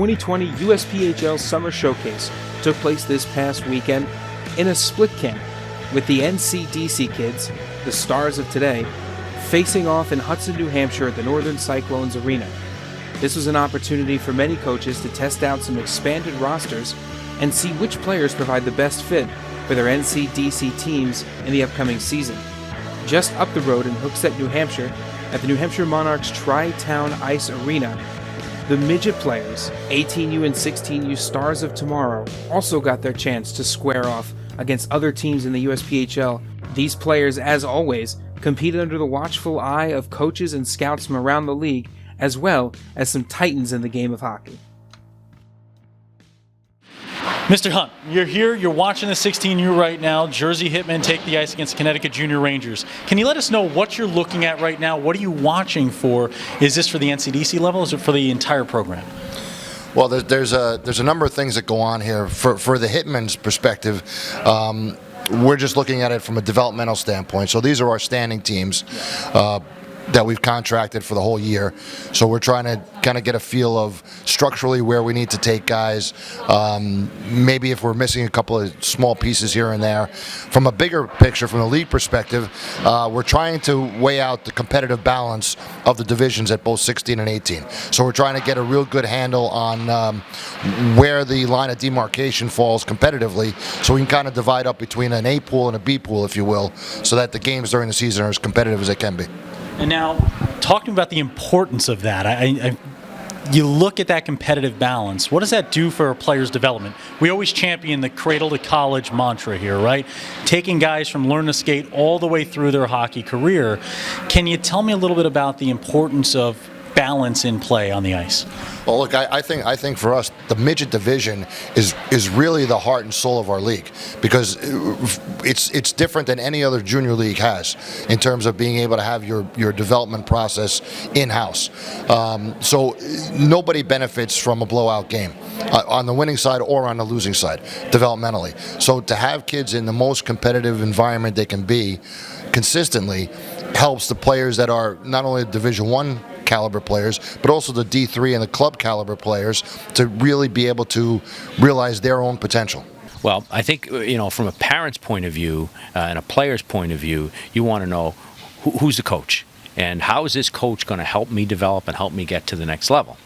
2020 USPHL Summer Showcase took place this past weekend in a split camp, with the NCDC kids, the stars of today, facing off in Hudson, New Hampshire at the Northern Cyclones Arena. This was an opportunity for many coaches to test out some expanded rosters and see which players provide the best fit for their NCDC teams in the upcoming season. Just up the road in Hooksett, New Hampshire, at the New Hampshire Monarchs Tri-Town Ice Arena, the midget players, 18U and 16U Stars of Tomorrow, also got their chance to square off against other teams in the USPHL. These players, as always, competed under the watchful eye of coaches and scouts from around the league, as well as some titans in the game of hockey. Mr. Hunt, you're here, you're watching the 16U right now, Jersey Hitmen take the ice against Connecticut Junior Rangers. Can you let us know what you're looking at right now? What are you watching for? Is this for the NCDC level or is it for the entire program? Well, there's a number of things that go on here. For the Hitmen's perspective, we're just looking at it from a developmental standpoint. So these are our standing teams that we've contracted for the whole year. So we're trying to kind of get a feel of structurally where we need to take guys, maybe if we're missing a couple of small pieces here and there. From a bigger picture, from the league perspective, we're trying to weigh out the competitive balance of the divisions at both 16 and 18. So we're trying to get a real good handle on where the line of demarcation falls competitively, so we can kind of divide up between an A pool and a B pool, if you will, so that the games during the season are as competitive as they can be. And now, talking about the importance of that, you look at that competitive balance. What does that do for a player's development? We always champion the cradle to college mantra here, right? Taking guys from learn to skate all the way through their hockey career. Can you tell me a little bit about the importance of balance in play on the ice? Well, look, I think for us, the midget division is really the heart and soul of our league, because it's different than any other junior league has in terms of being able to have your development process in-house. So nobody benefits from a blowout game on the winning side or on the losing side developmentally. So to have kids in the most competitive environment they can be consistently helps the players that are not only Division I caliber players, but also the D3 and the club caliber players to really be able to realize their own potential. Well, I think, from a parent's point of view and a player's point of view, you want to know who's the coach and how is this coach going to help me develop and help me get to the next level.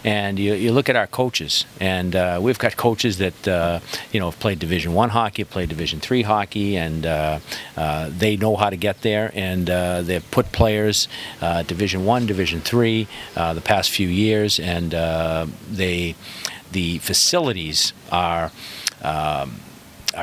And you look at our coaches, and we've got coaches that have played Division I hockey, played Division III hockey, and they know how to get there. And they've put players Division I, Division III the past few years, and the facilities are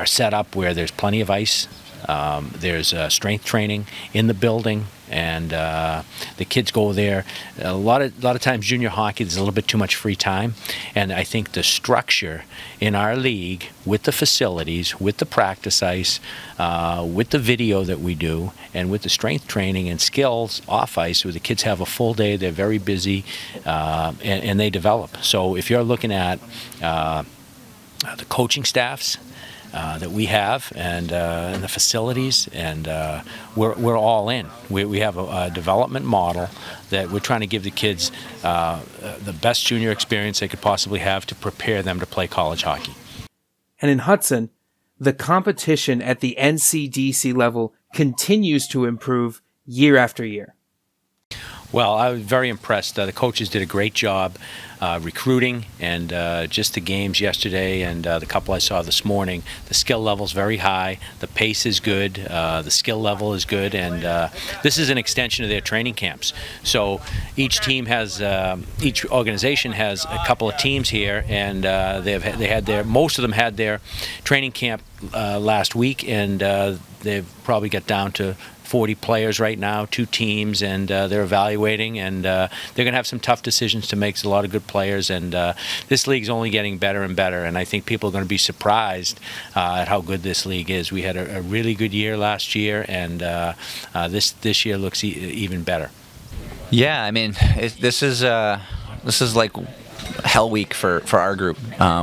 set up where there's plenty of ice. There's strength training in the building, and the kids go there. A lot of times, junior hockey, there's a little bit too much free time, and I think the structure in our league, with the facilities, with the practice ice, with the video that we do, and with the strength training and skills off ice, where the kids have a full day, they're very busy, and they develop. So if you're looking at the coaching staffs that we have, and the facilities, and we're all in. We have a development model that we're trying to give the kids the best junior experience they could possibly have to prepare them to play college hockey. And in Hudson, the competition at the NCDC level continues to improve year after year. Well, I was very impressed. The coaches did a great job recruiting, and just the games yesterday and the couple I saw this morning, the skill level's very high, the pace is good, the skill level is good, and this is an extension of their training camps. So each organization has a couple of teams here, and most of them had their training camp last week, and they've probably got down to 40 players right now, 2 teams, and they're evaluating, and they're going to have some tough decisions to make. There's a lot of good players, and this league's only getting better and better, and I think people are going to be surprised at how good this league is. We had a really good year last year, and this year looks even better. Yeah, I mean, this is like hell week for our group.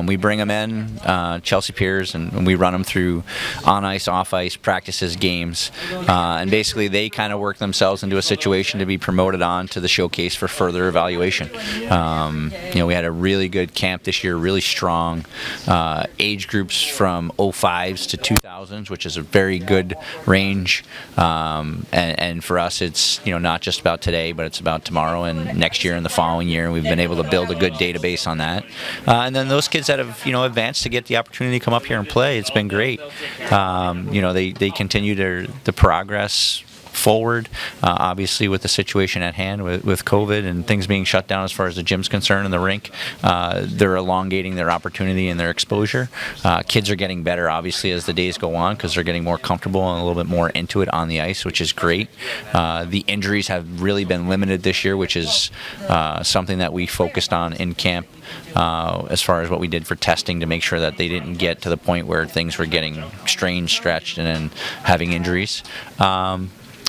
We bring them in, Chelsea peers, and we run them through on ice, off ice, practices, games, and basically they kind of work themselves into a situation to be promoted on to the showcase for further evaluation. We had a really good camp this year, really strong age groups from 05s to 2000s, which is a very good range. And for us, it's not just about today, but it's about tomorrow and next year and the following year. And we've been able to build a good database on that. And then those kids that have advanced to get the opportunity to come up here and play, it's been great. They continue the progress forward, obviously with the situation at hand with COVID and things being shut down as far as the gym's concerned and the rink. They're elongating their opportunity and their exposure. Kids are getting better obviously as the days go on because they're getting more comfortable and a little bit more into it on the ice, which is great. The injuries have really been limited this year, which is something that we focused on in camp as far as what we did for testing to make sure that they didn't get to the point where things were getting strained, stretched, and then having injuries.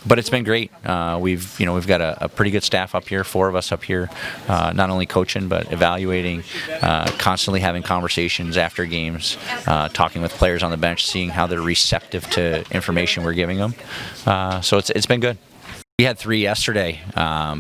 But it's been great. We've got a pretty good staff up here, 4 of us up here, not only coaching but evaluating, constantly having conversations after games, talking with players on the bench, seeing how they're receptive to information we're giving them. So it's been good. We had 3 yesterday,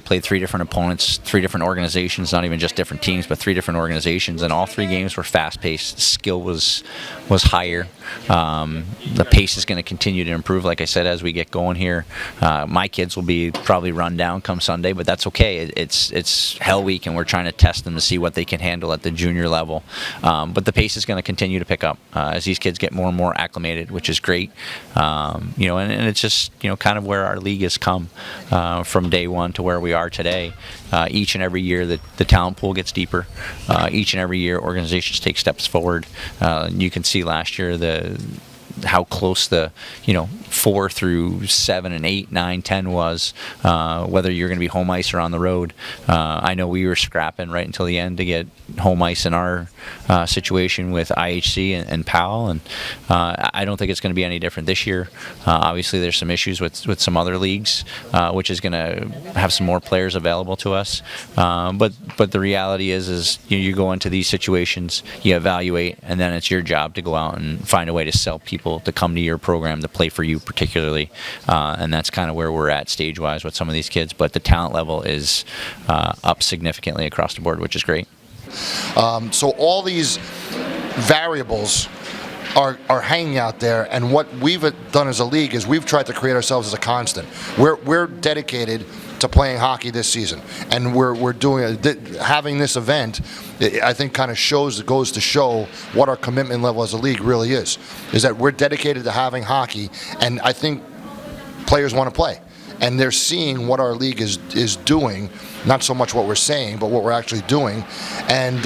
played 3 different opponents, 3 different organizations, not even just different teams, but 3 different organizations, and all 3 games were fast-paced. Skill was higher. The pace is going to continue to improve, like I said, as we get going here. My kids will be probably run down come Sunday, but that's okay. It's Hell Week, and we're trying to test them to see what they can handle at the junior level. But the pace is going to continue to pick up as these kids get more and more acclimated, which is great. And it's just kind of where our league has come. From day one to where we are today. Each and every year the talent pool gets deeper. Each and every year organizations take steps forward. You can see last year how close the 4 through 7 and 8, 9, 10 was, whether you're going to be home ice or on the road. I know we were scrapping right until the end to get home ice in our situation with IHC and Powell, and I don't think it's going to be any different this year. Obviously there's some issues with some other leagues, which is going to have some more players available to us, but the reality is you go into these situations, you evaluate, and then it's your job to go out and find a way to sell people to come to your program to play for you particularly, and that's kind of where we're at stage-wise with some of these kids, but the talent level is up significantly across the board, which is great. So all these variables are hanging out there, and what we've done as a league is we've tried to create ourselves as a constant. We're dedicated to playing hockey this season, and we're doing having this event. I think kind of goes to show what our commitment level as a league really is that we're dedicated to having hockey, and I think players want to play. And they're seeing what our league is doing, not so much what we're saying, but what we're actually doing. And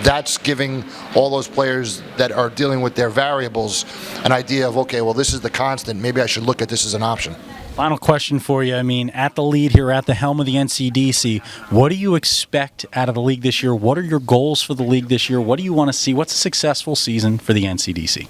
that's giving all those players that are dealing with their variables an idea of, okay, well, this is the constant. Maybe I should look at this as an option. Final question for you. I mean, at the lead here, at the helm of the NCDC, what do you expect out of the league this year? What are your goals for the league this year? What do you want to see? What's a successful season for the NCDC?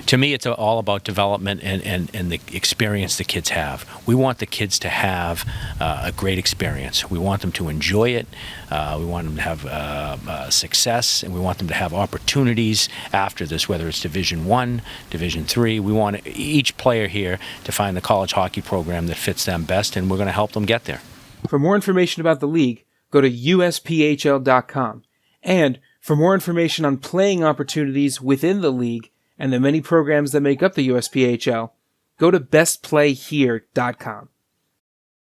To me, it's all about development and the experience the kids have. We want the kids to have a great experience. We want them to enjoy it. We want them to have success, and we want them to have opportunities after this, whether it's Division I, Division III. We want each player here to find the college hockey program that fits them best, and we're going to help them get there. For more information about the league, go to USPHL.com. And for more information on playing opportunities within the league and the many programs that make up the USPHL, go to bestplayhere.com.